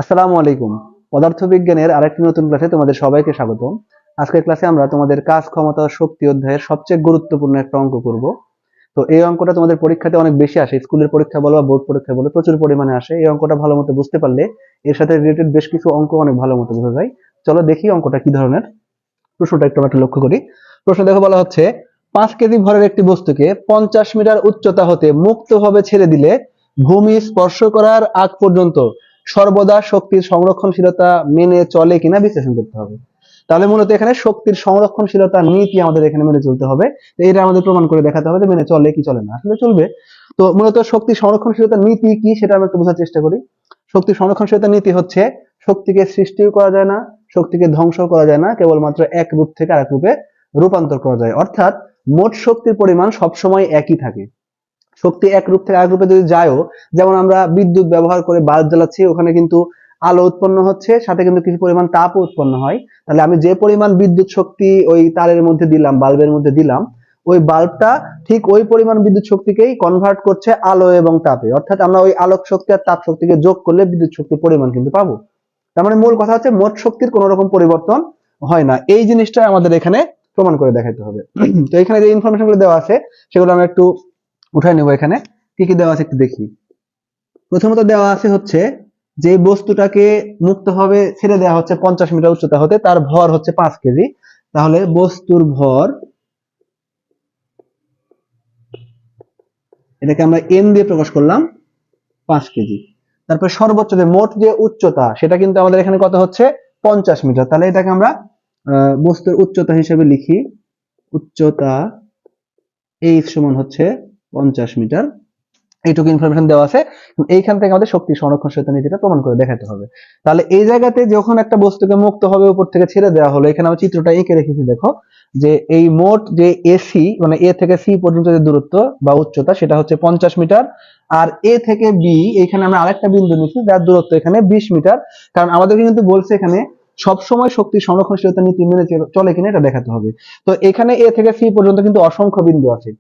আসসালামু আলাইকুম। পদার্থবিজ্ঞানের আরেকটি নতুন ক্লাসে তোমাদের সবাইকে স্বাগতম। আজকের ক্লাসে আমরা তোমাদের কাজ, ক্ষমতা ও শক্তি অধ্যায়ের সবচেয়ে গুরুত্বপূর্ণ একটা অঙ্ক করব। তো এই অঙ্কটা তোমাদের পরীক্ষাতে অনেক বেশি আসে, স্কুলের পরীক্ষা বলো বা বোর্ড পরীক্ষা বলো, প্রচুর পরিমাণে আসে। এই অঙ্কটা ভালো মতো বুঝতে পারলে এর সাথে রিলেটেড বেশ কিছু অঙ্ক অনেক ভালো মতো বোঝা যায়। চলো দেখি অঙ্কটা কি ধরনের। প্রশ্নটা একটু আমরা লক্ষ্য করি। প্রশ্ন দেখো, বলা হচ্ছে 5 কেজি ভরের একটি বস্তুকে 50 মিটার উচ্চতা হতে মুক্তভাবে ছেড়ে দিলে ভূমি স্পর্শ করার আগ পর্যন্ত সর্বদা শক্তির সংরক্ষণশীলতা মেনে চলে কিনা বিশ্লেষণ করতে হবে। তাহলে মূলত এখানে শক্তির সংরক্ষণশীলতা নীতি আমাদের এখানে মেনে চলতে হবে। তো এটা আমাদের প্রমাণ করে দেখাতে হবে যে মেনে চলে কি চলে না, আসলে চলবে। তো মূলত শক্তি সংরক্ষণশীলতা নীতি কি সেটা আমরা একটু বোঝার চেষ্টা করি। শক্তি সংরক্ষণশীলতা নীতি হচ্ছে শক্তিকে সৃষ্টিও করা যায় না, শক্তিকে ধ্বংস করা যায় না, কেবলমাত্র এক রূপ থেকে আরেক রূপে রূপান্তর করা যায়। অর্থাৎ মোট শক্তির পরিমাণ সবসময় একই থাকে। শক্তি এক রূপ থেকে আরেক রূপে যদি যায়ও, যেমন আমরা বিদ্যুৎ ব্যবহার করে বাল্ব জ্বালাচ্ছি, ওখানে কিন্তু আলো উৎপন্ন হচ্ছে, সাথে কিন্তু কিছু পরিমাণ তাপও উৎপন্ন হয়। তাহলে আমি যে পরিমাণ বিদ্যুৎ শক্তি ওই তারের মধ্যে দিলাম, বাল্বের মধ্যে দিলাম, ওই বাল্বটা ঠিক ওই পরিমাণ বিদ্যুৎ শক্তিকেই কনভার্ট করছে আলো এবং তাপে। অর্থাৎ আমরা ওই আলোক শক্তি আর তাপ শক্তিকে যোগ করলে বিদ্যুৎ শক্তির পরিমাণ কিন্তু পাবো। তার মানে মূল কথা হচ্ছে মোট শক্তির কোনো রকম পরিবর্তন হয় না। এই জিনিসটা আমাদের এখানে প্রমাণ করে দেখাতে হবে। তো এখানে যে ইনফরমেশন গুলো দেওয়া আছে সেগুলো আমরা একটু উঠাই নেব। এখানে কি কি দেওয়া আছে একটু দেখি। প্রথমত দেওয়া আছে হচ্ছে যে বস্তুটাকে মুক্তভাবে ছেড়ে দেওয়া হচ্ছে 50 মিটার উচ্চতা হতে, তার ভর হচ্ছে 5 কেজি। তাহলে বস্তুর ভর, এটাকে আমরা এম দিয়ে প্রকাশ করলাম, 5 কেজি। তারপর সর্বোচ্চ যে মোট যে উচ্চতা সেটা কিন্তু আমাদের এখানে কত হচ্ছে, 50 মিটার। তাহলে এটাকে আমরা বস্তুর উচ্চতা হিসেবে লিখি। উচ্চতা এইচ সমান হচ্ছে 50 মিটার। এইটুকু ইনফরমেশন দেওয়া আছে। এইখান থেকে আমাদের শক্তি সংরক্ষণশীলতা নীতিটা প্রমাণ করে দেখাতে হবে। তাহলে এই জায়গাতে যখন একটা বস্তুকে মুক্ত হবে উপর থেকে ছেড়ে দেওয়া হলো, এখানে আমরা চিত্রটা এঁকে রেখেছি। দেখো যে এই মোট যে এসি মানে এ থেকে সি পর্যন্ত যে দূরত্ব বা উচ্চতা সেটা হচ্ছে 50 মিটার। আর এ থেকে বি এখানে আমরা আরেকটা বিন্দু নিচ্ছি যার দূরত্ব এখানে 20 মিটার। কারণ আমাদেরকে কিন্তু বলছে এখানে সবসময় শক্তি সংরক্ষণশীলতা নীতি মেনে চলে কিনা এটা দেখাতে হবে। তো এখানে এ থেকে সি পর্যন্ত কিন্তু অসংখ্য বিন্দু আছে।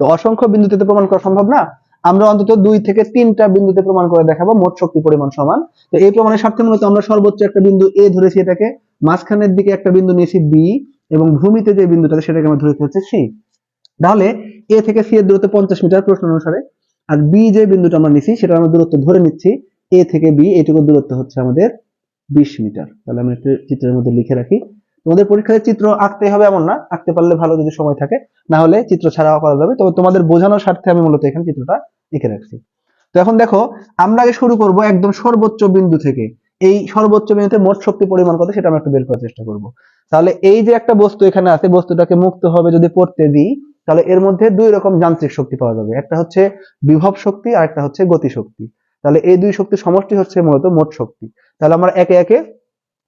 তো অসংখ্য বিন্দুতে তো প্রমাণ করা সম্ভব না। আমরা অন্তত 2 থেকে 3টা বিন্দুতে প্রমাণ করে দেখাবো মোট শক্তি পরিমাণ সমান। তো এই প্রমাণের স্বার্থে মূলত আমরা সর্বোচ্চ একটা বিন্দু এ ধরেছি, এটাকে মাঝখানের দিকে একটা বিন্দু নিয়েছি বি, এবং ভূমিতে যে বিন্দুটা সেটাকে আমরা ধরেছি হচ্ছে সি। তাহলে এ থেকে সি এর দূরত্ব 50 মিটার প্রশ্ন অনুসারে। আর বি যে বিন্দুটা আমরা নিচ্ছি সেটা আমরা দূরত্ব ধরে নিচ্ছি, এ থেকে বি এইটুকু দূরত্ব হচ্ছে আমাদের 20 মিটার। তাহলে আমি একটা চিত্রের মধ্যে লিখে রাখি। তোমাদের পরীক্ষায় চিত্র আঁকতে হবে এমন না, আঁকতে পারলে ভালো যদি সময় থাকে, না হলে চিত্র ছাড়াও করা যাবে। তবে তোমাদের বোঝানোর স্বার্থে আমি মূলত এখানে চিত্রটা এঁকে রাখছি। তো এখন দেখো, আমরা আগে শুরু করব একদম সর্বোচ্চ বিন্দু থেকে। এই সর্বোচ্চ বিন্দুতে মোট শক্তি পরিমাণ কত সেটা আমরা একটু বের করার চেষ্টা করব। তাহলে এই যে একটা বস্তু এখানে আছে, বস্তুটাকে মুক্ত হবে যদি পড়তে দিই, তাহলে এর মধ্যে দুই রকম যান্ত্রিক শক্তি পাওয়া যাবে। একটা হচ্ছে বিভব শক্তি আর একটা হচ্ছে গতি শক্তি। তাহলে এই দুই শক্তির সমষ্টি হচ্ছে মূলত মোট শক্তি। তাহলে আমরা একে একে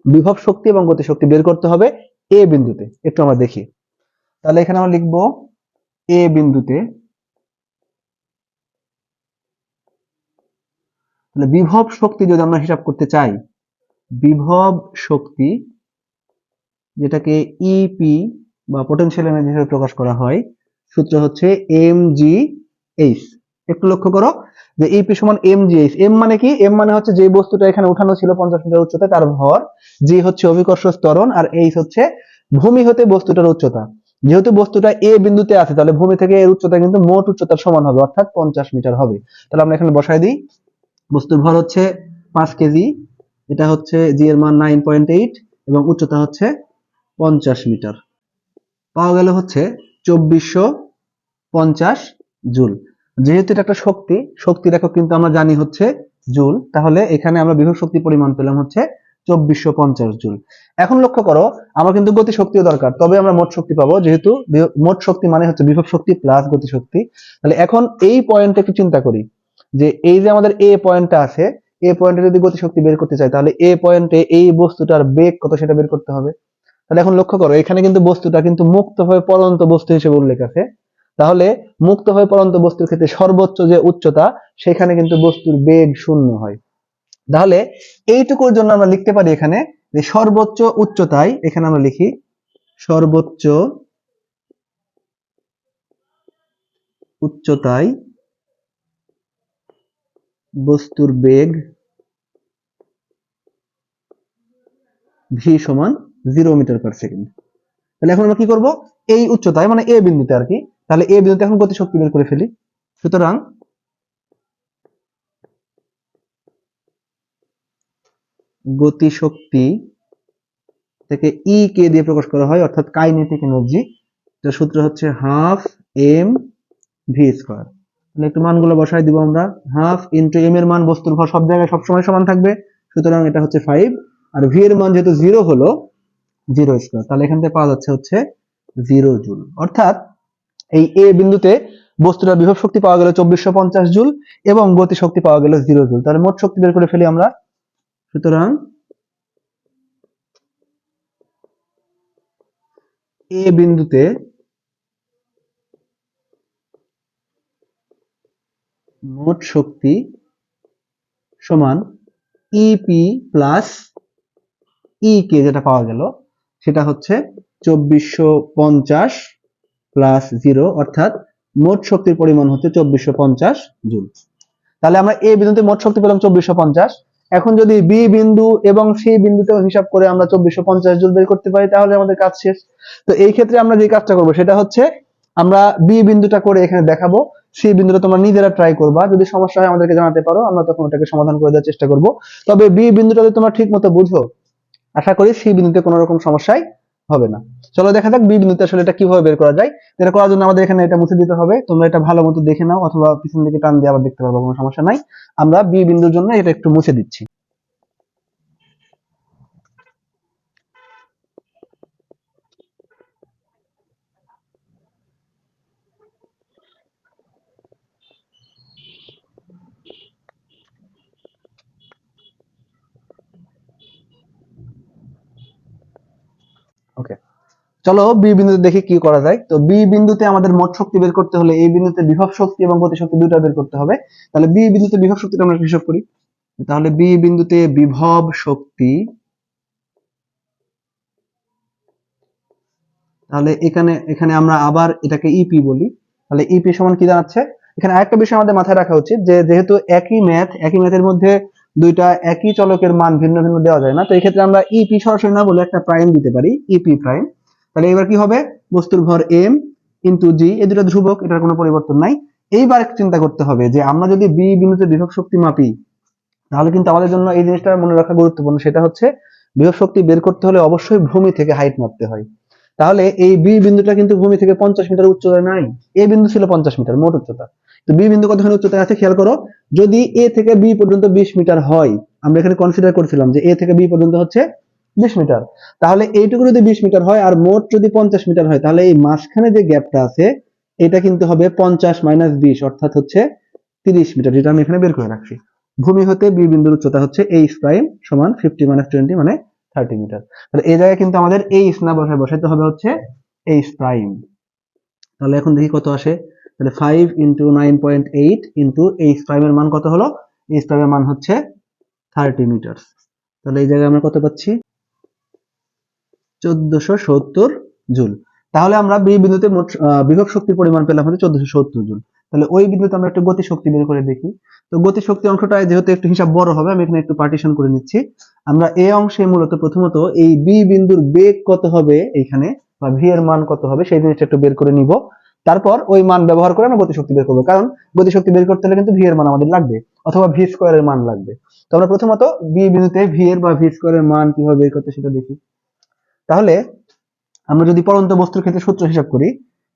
বিভব শক্তি এবং গতি শক্তি বের করতে হবে এ বিন্দুতে। একটু আমরা দেখি। তাহলে এখানে আমরা লিখবো এ বিন্দুতে। তাহলে বিভব শক্তি যদি আমরা হিসাব করতে চাই, বিভব শক্তি যেটাকে ইপি বা পোটেনশিয়াল এনার্জি হিসেবে প্রকাশ করা হয়, সূত্র হচ্ছে এম জি এইচ। একটু লক্ষ্য করো যে ইপি সমান এম জি এইচ। এম মানে কি? এম মানে হচ্ছে যে বস্তুটা এখানে উঠানো ছিল 50 মিটার উচ্চতায় তার ভর, জি হচ্ছে অভিকর্ষ ত্বরণ, আর এইচ হচ্ছে ভূমি হতে বস্তুটার উচ্চতা। যেহেতু বস্তুটা এ বিন্দুতে আছে তাহলে ভূমি থেকে এর উচ্চতা কিন্তু মোট উচ্চতার সমান হবে, অর্থাৎ 50 মিটার হবে। তাহলে আমরা এখানে বসাই দিই। বস্তুর ভর হচ্ছে 5 কেজি, এটা হচ্ছে জি এর মান 9.8 এবং উচ্চতা হচ্ছে 50 মিটার। পাওয়া গেল হচ্ছে 2450 জুল। যেহেতু এটা একটা শক্তি, শক্তির একক কিন্তু আমরা জানি হচ্ছে জুল, তাহলে এখানে আমরা বিভব শক্তি পরিমাণ পেলাম হচ্ছে 2450 জুল। এখন লক্ষ্য করো, আমার কিন্তু গতি শক্তিও দরকার, তবে আমরা মোট শক্তি পাবো। যেহেতু মোট শক্তি মানে হচ্ছে বিভব শক্তি প্লাস গতি শক্তি। তাহলে এখন এই পয়েন্টে একটু চিন্তা করি যে এই যে আমাদের এ পয়েন্টটা আছে, এ পয়েন্টে যদি গতি শক্তি বের করতে চাই তাহলে এ পয়েন্টে এই বস্তুটার বেগ কত সেটা বের করতে হবে। তাহলে এখন লক্ষ্য করো, এখানে কিন্তু বস্তুটা কিন্তু মুক্ত হয়ে পড়ন্ত বস্তু হিসেবে উল্লেখ আছে। তাহলে মুক্ত হয়ে পড়ন্ত বস্তুর ক্ষেত্রে সর্বোচ্চ যে উচ্চতা সেখানে কিন্তু বস্তুর বেগ শূন্য হয়। তাহলে এইটুকুর জন্য আমরা লিখতে পারি এখানে যে সর্বোচ্চ উচ্চতায়, এখানে আমরা লিখি সর্বোচ্চ উচ্চতায় বস্তুর বেগ ভি সমান 0 মিটার পার সেকেন্ড। তাহলে এখন আমরা কি করব, এই উচ্চতায় মানে এ বিন্দুতে আর কি, তাহলে এ বিন্দুতে এখন গতিশক্তি বের করে ফেলি। সুতরাং গতিশক্তি থেকে ই কে দিয়ে প্রকাশ করা হয়, অর্থাৎ কাইনেটিক এনার্জি। এর সূত্র হচ্ছে হাফ এম ভি স্কয়ার। তাহলে একটু মানগুলো বসাই দিব আমরা। হাফ ইন্টু এম এর মান বস্তুর ভর সব জায়গায় সবসময় সমান থাকবে, সুতরাং এটা হচ্ছে 5, আর ভি এর মান যেহেতু 0 হলো 0 স্কয়ার, তাহলে এখান থেকে পাওয়া যাচ্ছে হচ্ছে 0 জুল। অর্থাৎ এই এ বিন্দুতে বস্তুটার বিভব শক্তি পাওয়া গেল 2450 জুল এবং গতি শক্তি পাওয়া গেল 0 জুল। তাহলে মোট শক্তি বের করে ফেলি আমরা। সুতরাং এ বিন্দুতে মোট শক্তি সমান ইপি প্লাস ই কে, যেটা পাওয়া গেল সেটা হচ্ছে 2450 প্লাস 0, অর্থাৎ মোট শক্তির পরিমাণ হচ্ছে 2450 জুল। তাহলে আমরা এ বিন্দুতে মোট শক্তি পেলাম 2450। এখন যদি বি বিন্দু এবং সি বিন্দুতেও হিসাব করে আমরা 2450 জুল বের করতে পারি, তাহলে আমাদের কাজ শেষ। তো এই ক্ষেত্রে আমরা যে কাজটা করব সেটা হচ্ছে আমরা বি বিন্দুটা করে এখানে দেখাবো, সি বিন্দুটা তোমরা নিজেরা ট্রাই করবা, যদি সমস্যা হয় আমাদেরকে জানাতে পারো, আমরা তখন ওটাকে সমাধান করে দেওয়ার চেষ্টা করব। তবে বি বিন্দুটা যদি তোমরা ঠিক মতো বুঝো, আশা করি সি বিন্দুতে কোনো রকম সমস্যাই হবে না। চলো দেখা যাক বি বিন্দুতে আসলে এটা কিভাবে বের করা যায়। এটা করার জন্য আমাদের এখানে এটা মুছে দিতে হবে, তোমরা এটা ভালো মতো দেখে নাও অথবা পিছন দিকে টান দিয়ে আবার দেখতে পারবো, কোনো সমস্যা নাই। আমরা বি বিন্দুর জন্য এটা একটু মুছে দিচ্ছি। ওকে, চলো বি বিন্দুতে দেখি কি করা যায়। তো বি বিন্দুতে আমাদের মোট শক্তি বের করতে হলে এই বিন্দুতে বিভব শক্তি এবং গতি শক্তি দুইটা বের করতে হবে। তাহলে বি বিন্দুতে বিভব শক্তিটা আমরা হিসাব করি। তাহলে বি বিন্দুতে বিভব শক্তি, তাহলে এখানে এখানে আমরা আবার এটাকে ইপি বলি। তাহলে ইপি সমান কি দাঁড়াচ্ছে, এখানে আরেকটা বিষয় আমাদের মাথায় রাখা উচিত যে যেহেতু একই ম্যাথের মধ্যে দুইটা একই চলকের মান ভিন্ন ভিন্ন দেওয়া যায় না, তো এই ক্ষেত্রে আমরা ইপি সরাসরি না বলে একটা প্রাইম দিতে পারি, ইপি প্রাইম। তাহলে এবার কি হবে, বস্তুর ভর এম ইন্টু জি, এই দুটো ধ্রুবক, এটার কোনো পরিবর্তন নাই। এইবার চিন্তা করতে হবে যে আমরা যদি বি বিন্দুতে বিভব শক্তি মাপি, তাহলে কিন্তু আমাদের জন্য এই জিনিসটা মনে রাখা গুরুত্বপূর্ণ, সেটা হচ্ছে বিভব শক্তি বের করতে হলে অবশ্যই ভূমি থেকে হাইট মাপতে হয়। তাহলে এই বি বিন্দুটা কিন্তু ভূমি থেকে 50 মিটার উচ্চতায় নাই, এ বিন্দু ছিল 50 মিটার মোট উচ্চতা, তো বি বিন্দু কতখানি উচ্চতায় আছে খেয়াল করো। যদি এ থেকে বি পর্যন্ত 20 মিটার হয়, আমরা এখানে কনসিডার করছিলাম যে এ থেকে বি পর্যন্ত হচ্ছে 20 মিটার, তাহলে এইটুকু যদি 20 মিটার হয় আর মোট যদি 50 মিটার হয়, তাহলে এই মাঝখানে যে গ্যাপটা আছে এটা কিন্তু হবে 50 মাইনাস 20, অর্থাৎ হচ্ছে 30 মিটার, যেটা আমি এখানে বের করে রাখছি। ভূমি হতে বি বিন্দুর উচ্চতা হচ্ছে এইচ প্রাইম সমান 50 মাইনাস 20 মানে 30 মিটার। তাহলে এই জায়গায় কিন্তু আমাদের এইচ না বসাইতে হবে হচ্ছে এইচ প্রাইম। তাহলে এখন দেখি কত আসে। তাহলে 5 ইন্টু 9.8 ইন্টু এইচ প্রাইমের মান কত হলো, এইচ প্রাইমের মান হচ্ছে 30 মিটার। তাহলে এই জায়গায় আমরা কত পাচ্ছি, 1470 জুল। তাহলে আমরা বি বিন্দুতে মোট বিভব শক্তির পরিমাণ পেলাম হচ্ছে 1470 জুল। তাহলে ওই বিন্দুতে আমরা একটু গতি শক্তি বের করে দেখি। তো গতি শক্তি অংশটা যেহেতু একটু হিসাব বড় হবে, আমি এখানে একটু পার্টিশন করে নিচ্ছি। আমরা এই অংশে মূলত প্রথমত এই বি বিন্দুর বেগ কত হবে এইখানে, বা ভি এর মান কত হবে সেই জিনিসটা একটু বের করে নিব। তারপর ওই মান ব্যবহার করে আমরা গতি শক্তি বের করবো, কারণ গতি শক্তি বের করতে হলে কিন্তু ভি এর মান আমাদের লাগবে অথবা ভি স্কয়ারের মান লাগবে। তো আমরা প্রথমত বি বিন্দুতে ভি এর বা ভি স্কয়ারের মান কিভাবে বের করতে সেটা দেখি। তাহলে আমরা যদি পড়ন্ত বস্তুর ক্ষেত্রে সূত্র হিসাব করি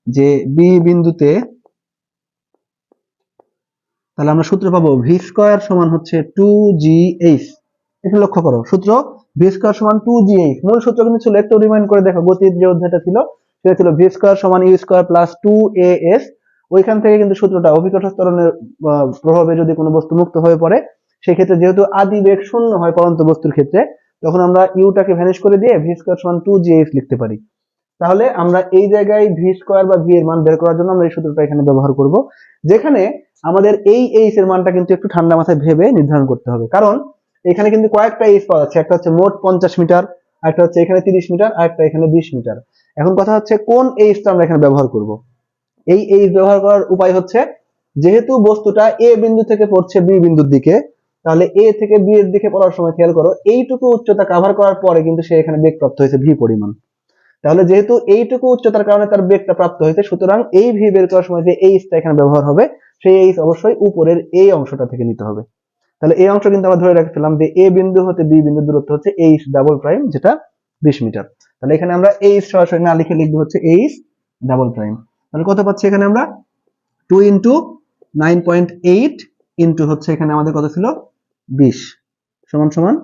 যে বি বিন্দুতে, তাহলে আমরা সূত্র পাবো ভি স্কয়ার সমান হচ্ছে 2gh। একটু লক্ষ্য করো, সূত্র ভি স্কয়ার সমান 2gh, মূল সূত্র কিন্তু ছিল, একটু রিমাইন্ড করে দেখো, গতির যে অধ্যায়টা ছিল সেটা ছিল ভি স্কয়ার সমান ইউ স্কয়ার প্লাস 2as। ওইখান থেকে কিন্তু সূত্রটা অভিকর্ষ ত্বরণের প্রভাবে যদি কোনো বস্তু মুক্ত হয়ে পড়ে, সেই ক্ষেত্রে যেহেতু আদি বেগ শূন্য হয় পড়ন্ত বস্তুর ক্ষেত্রে, তখন আমরা ইউটাকে ভ্যানিশ করে দিয়ে ভি স্কয়ার সমান 2gh লিখতে পারি। তাহলে আমরা এই জায়গায় ভি স্কয়ার বা ভি এর মান বের করার জন্য আমরা এই সূত্রটা এখানে ব্যবহার করব, যেখানে আমাদের এই এইচ এর মানটা কিন্তু একটু ঠান্ডা মাথায় ভেবে নির্ধারণ করতে হবে, কারণ এখানে কিন্তু কয়েকটা এইচ পাওয়া যাচ্ছে, একটা হচ্ছে মোট 50 মিটার, একটা হচ্ছে এখানে 30 মিটার, আর একটা এখানে 20 মিটার। এখন কথা হচ্ছে কোন এইচটা আমরা এখানে ব্যবহার করব। এই এইচ ব্যবহার করার উপায় হচ্ছে, যেহেতু বস্তুটা এ বিন্দু থেকে পড়ছে বি বিন্দুর দিকে, তাহলে এ থেকে বি এর দিকে পড়ার সময় খেয়াল করো এইটুকু উচ্চতা কভার করার পরে কিন্তু সে এখানে বেগ প্রাপ্ত হয়েছে ভি পরিমাণ। তাহলে যেহেতু এইটুকু উচ্চতার কারণে তার বেগটা প্রাপ্ত হয়েছে, সুতরাং এই ভি বের করার সময় যে এইচটা এখানে ব্যবহার হবে, সেই এইচ অবশ্যই উপরের এই অংশটা থেকে নিতে হবে। তাহলে এই অংশ কিন্তু আমরা ধরে রাখছিলাম যে এ বিন্দু হতে বি বিন্দু দূরত্ব হচ্ছে এইচ ডাবল প্রাইম, যেটা 20 মিটার। তাহলে এখানে আমরা এইচ সরাসরি না লিখে লিখবো হচ্ছে এইচ ডাবল প্রাইম। তাহলে কত পাচ্ছি এখানে আমরা 2 ইন্টু 9.8 ইন্টু হচ্ছে এখানে আমাদের কত ছিল 20 সমান সমান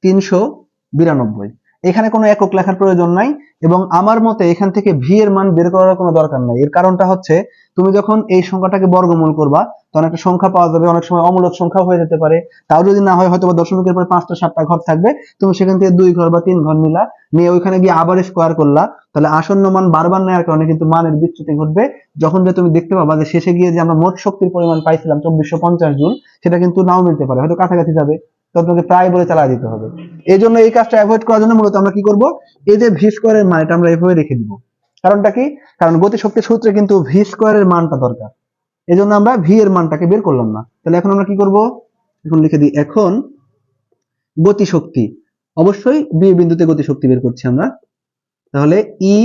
392। এখানে কোনো একক লেখার প্রয়োজন নাই, এবং আমার মতে এখান থেকে ভি এর মান বের করার কোনো দরকার নাই। এর কারণটা হচ্ছে তুমি যখন এই সংখ্যাটাকে বর্গমূল করবা তখন একটা সংখ্যা পাওয়া যাবে, অনেক সময় অমূলক সংখ্যাও হয়ে যেতে পারে। তাও যদি না হয়, হয়তো বা দশমিকের পরে 5টা 7টা ঘর থাকবে, তুমি সেখান থেকে 2 ঘর বা 3 ঘর নিলা, নিয়ে ওইখানে গিয়ে আবার স্কোয়ার করলা, তাহলে আসন্ন মান বারবার নেওয়ার কারণে কিন্তু মানের বিচ্যুতি ঘটবে। যখন যে তুমি দেখতে পাবা যে শেষে গিয়ে যে আমরা মোট শক্তির পরিমাণ পাইছিলাম 2450 জুল, সেটা কিন্তু নাও মিলতে পারে, হয়তো কাছাকাছি যাবে, তখন তোমাকে প্রায় বলে চালা দিতে হবে। এই জন্য এই কাজটা অ্যাভয়েড করার জন্য মূলত আমরা কি করব, এই যে ভি স্কোয়ারের মান এটা আমরা এইভাবে রেখে দিব। কারণটা কি? কারণ গতিশক্তির সূত্রে কিন্তু ভি স্কোয়ারের মানটা দরকার, এই জন্য আমরা ভি এর মানটাকে বের করলাম না। তাহলে এখন আমরা কি করব, এখন লিখে দিই, এখন গতিশক্তি, অবশ্যই বি বিন্দুতে গতিশক্তি বের করছি আমরা। তাহলে ই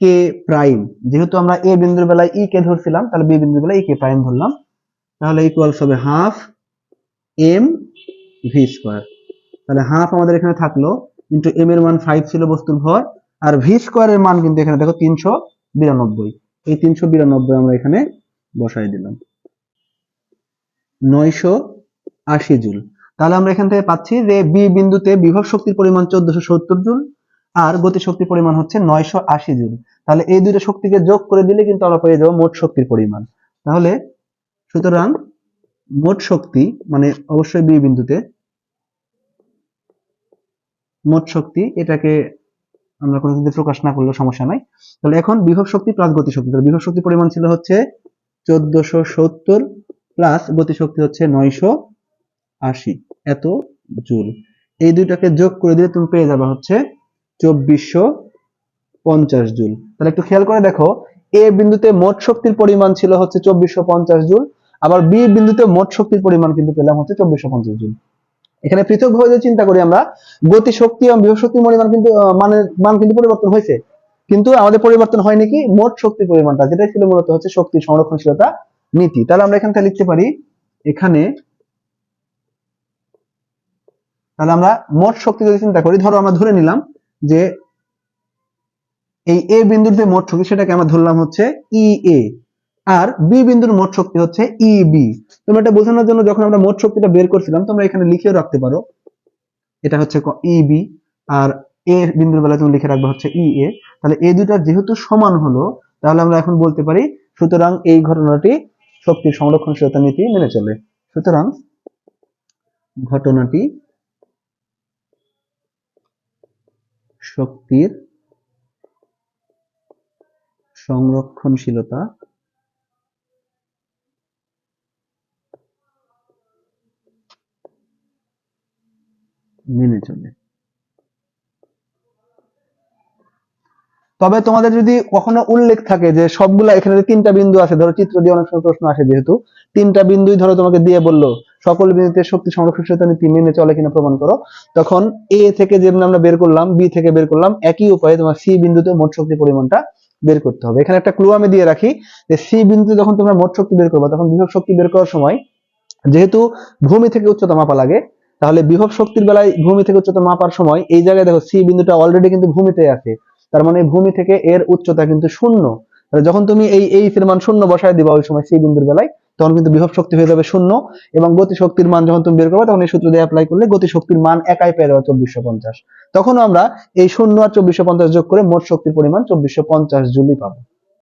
কে প্রাইম, যেহেতু আমরা এ বিন্দুর বেলায় ই কে ধরছিলাম, তাহলে বি বিন্দুর বেলায় ই কে প্রাইম ধরলাম। তাহলে ইকুয়ালস হবে হাফ এম ভি স্কোয়ার। তাহলে হাফ আমাদের এখানে থাকলো, ইন্টু এম এর মান 5 ছিল বস্তুর ভর, আর ভি স্কোয়ারের মান কিন্তু এখানে দেখো 392। এই 392 আমরা এখানে বসাই দিলাম, 980 জুল। তাহলে আমরা এখান থেকে পাচ্ছি যে বি বিন্দুতে বিভব শক্তির পরিমাণ 1470 জুল, আর গতি শক্তির পরিমাণ হচ্ছে 980 জুল। তাহলে এই দুইটা শক্তিকে যোগ করে দিলে কিন্তু আমরা পেয়ে যাবো মোট শক্তির পরিমাণ। তাহলে সুতরাং মোট শক্তি মানে অবশ্যই বি বিন্দুতে মোট শক্তি, এটাকে আমরা কোনো কিছু প্রকাশ না করলেও সমস্যা নাই। তাহলে এখন বিভব শক্তি প্লাস গতি শক্তি, তাহলে বিভব শক্তির পরিমাণ ছিল হচ্ছে 1470 প্লাস গতি শক্তি হচ্ছে 980 এত জুল। এই দুইটাকে যোগ করে দিলে তুমি পেয়ে যাবে হচ্ছে 2450 জুল। তাহলে একটু খেয়াল করে দেখো, এ বিন্দুতে মোট শক্তির পরিমাণ ছিল হচ্ছে 2450 জুল, আবার বি বিন্দুতে মোট শক্তির পরিমাণ কিন্তু পেলাম হচ্ছে 2450 জুল। এখানে পৃথকভাবে যদি চিন্তা করি আমরা, গতি শক্তি এবং বিভব শক্তির পরিমাণ কিন্তু মানের মান কিন্তু পরিবর্তন হয়েছে, কিন্তু আমাদের পরিবর্তন হয়নি কি মোট শক্তির পরিমাণটা, যেটা ছিল মূলত হচ্ছে শক্তির সংরক্ষণশীলতা নীতি। তাহলে আমরা এখান থেকে লিখতে পারি, এখানে তাহলে আমরা মোট শক্তি যদি চিন্তা করি, ধরো আমরা ধরে নিলাম যে এই এ বিন্দুর যে মোট শক্তি সেটাকে আমরা ধরলাম হচ্ছে ই এ, আর বি বিন্দুর মোট শক্তি হচ্ছে ই বি। তোমরা এটা বোঝানোর জন্য যখন আমরা মোট শক্তিটা বের করছিলাম, তোমরা এখানে লিখেও রাখতে পারো, এটা হচ্ছে ই বি, আর এ বিন্দুর বেলায় তুমি লিখে রাখবে হচ্ছে ই এ। তাহলে এই দুটা যেহেতু সমান হলো, তাহলে আমরা এখন বলতে পারি সুতরাং এই ঘটনাটি শক্তির সংরক্ষণশীলতা নীতি মেনে চলে। সুতরাং ঘটনাটি শক্তির সংরক্ষণশীলতা মেনে চলে। তবে তোমাদের যদি কখনো উল্লেখ থাকে যে সবগুলা, এখানে যে 3টা বিন্দু আছে, ধরো চিত্র দিয়ে অনেক সময় প্রশ্ন আসে, যেহেতু 3টা বিন্দুই ধরো তোমাকে দিয়ে বললো সকল বিন্দুতে শক্তি সংরক্ষণশীলতা নীতি মেনে চলে কিনা প্রমাণ করো, তখন এ থেকে যেমন আমরা বের করলাম, বি থেকে বের করলাম, একই উপায়ে তোমার সি বিন্দুতে মোট শক্তি পরিমাণটা বের করতে হবে। এখানে একটা ক্লু আমি দিয়ে রাখি, যে সি বিন্দুতে যখন তোমরা মোট শক্তি বের করবা, তখন বিভব শক্তি বের করার সময় যেহেতু ভূমি থেকে উচ্চতা মাপা লাগে, তাহলে বিভব শক্তির বেলায় ভূমি থেকে উচ্চতা মাপার সময় এই জায়গায় দেখো সি বিন্দুটা অলরেডি কিন্তু ভূমিতে আছে, তার মানে ভূমি থেকে এর উচ্চতা কিন্তু 0। তাহলে যখন তুমি এই এইচ এর মান 0 বসায় দিবা ওই সময় সি বিন্দুর বেলায়, তখন কিন্তু বিভব শক্তি হয়ে যাবে 0, এবং গতি শক্তির মান যখন তুমি বের করবে, তখন এই সূত্র দিয়ে অ্যাপ্লাই করলে গতি শক্তির মান একাই পেয়ে যাবে 2450। তখন আমরা এই 0 আর 2450 যোগ করে মোট শক্তির পরিমাণ 2450 জুলই পাবো।